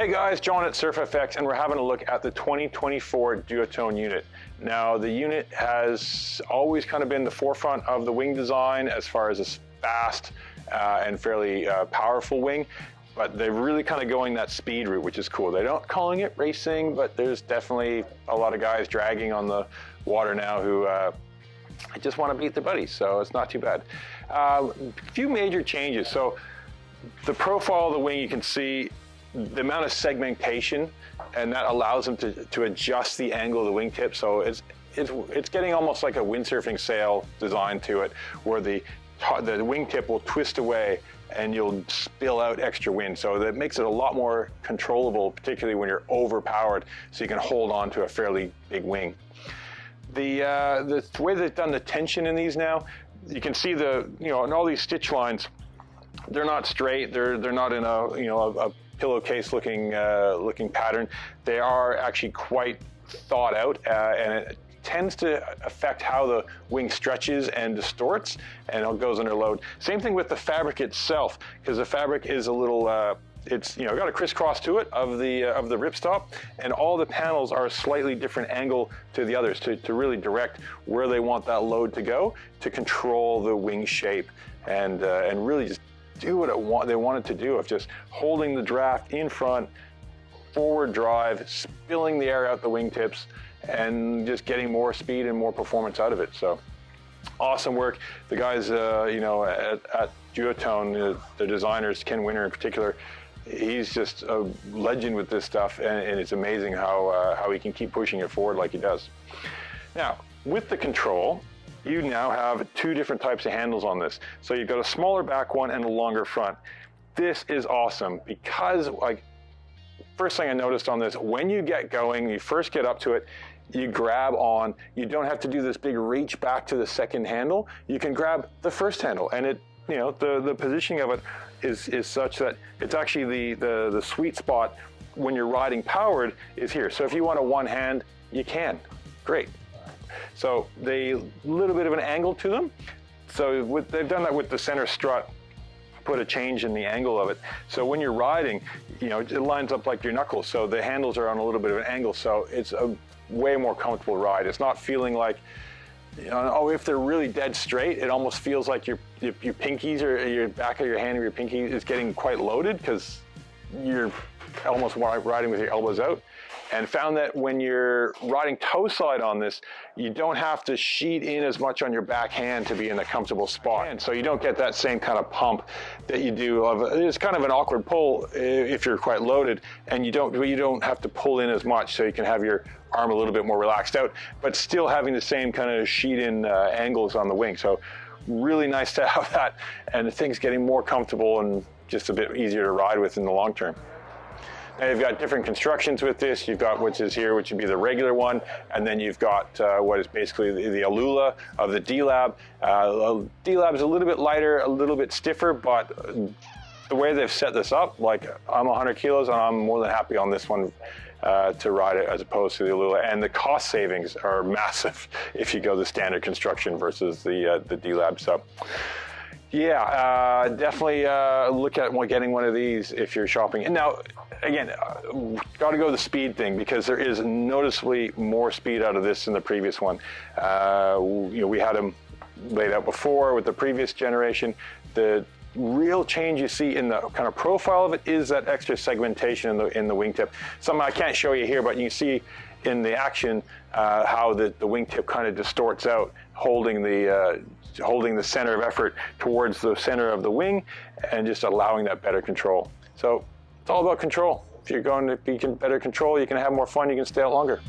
Hey guys, John at SurfFX, and we're having a look at the 2024 Duotone unit. Now, the unit has always kind of been the forefront of the wing design as far as a fast and fairly powerful wing, but they're really kind of going that speed route, which is cool. They're not calling it racing, but there's definitely a lot of guys dragging on the water now who just want to beat their buddies, so it's not too bad. A few major changes. So the profile of the wing, you can see the amount of segmentation, and that allows them to adjust the angle of the wingtip. So it's getting almost like a windsurfing sail design to it, where the wingtip will twist away and you'll spill out extra wind. So that makes it a lot more controllable, particularly when you're overpowered, so you can hold on to a fairly big wing. The way they've done the tension in these now, you can see in all these stitch lines, they're not straight. They're not in a pillowcase looking pattern. They are actually quite thought out, and it tends to affect how the wing stretches and distorts, and it goes under load. Same thing with the fabric itself, because the fabric is a little it's got a crisscross to it of the ripstop, and all the panels are a slightly different angle to the others to really direct where they want that load to go, to control the wing shape and really just do what they want it to do, of just holding the draft in front, forward drive, spilling the air out the wingtips, and just getting more speed and more performance out of it. So awesome work. The guys at Duotone, the designers, Ken Winter in particular, he's just a legend with this stuff, and it's amazing how he can keep pushing it forward like he does. Now, with the control, you now have two different types of handles on this. So you've got a smaller back one and a longer front. This is awesome because, first thing I noticed on this, when you get going, you first get up to it, you grab on, you don't have to do this big reach back to the second handle. You can grab the first handle, and the positioning of it is such that it's actually the sweet spot when you're riding powered is here. So if you want a one hand, you can. Great. So they little bit of an angle to them. So they've done that with the center strut, put a change in the angle of it. So when you're riding, it lines up like your knuckles. So the handles are on a little bit of an angle. So it's a way more comfortable ride. It's not feeling like, if they're really dead straight, it almost feels like your pinkies or your back of your hand or your pinky is getting quite loaded because you're almost riding with your elbows out. And found that when you're riding toe slide on this, you don't have to sheet in as much on your back hand to be in a comfortable spot. And so you don't get that same kind of pump that you do it's kind of an awkward pull if you're quite loaded, and you don't have to pull in as much, so you can have your arm a little bit more relaxed out, but still having the same kind of sheet in angles on the wing. So really nice to have that, and the thing's getting more comfortable and just a bit easier to ride with in the long term. Now you've got different constructions with this. You've got which is here, which would be the regular one, and then you've got what is basically the Alula of the D-Lab. D-Lab is a little bit lighter, a little bit stiffer, but the way they've set this up, I'm 100 kilos and I'm more than happy on this one to ride it as opposed to the Alula. And the cost savings are massive if you go the standard construction versus the D-Lab. So yeah, definitely look at getting one of these if you're shopping. And now, again, got to go the speed thing, because there is noticeably more speed out of this than the previous one. We had them laid out before with the previous generation. The real change you see in the kind of profile of it is that extra segmentation in the wingtip. Something I can't show you here, but you see in the action how the wingtip kind of distorts out, holding the center of effort towards the center of the wing and just allowing that better control. So it's all about control. If you're going to be better control, you can have more fun, you can stay out longer.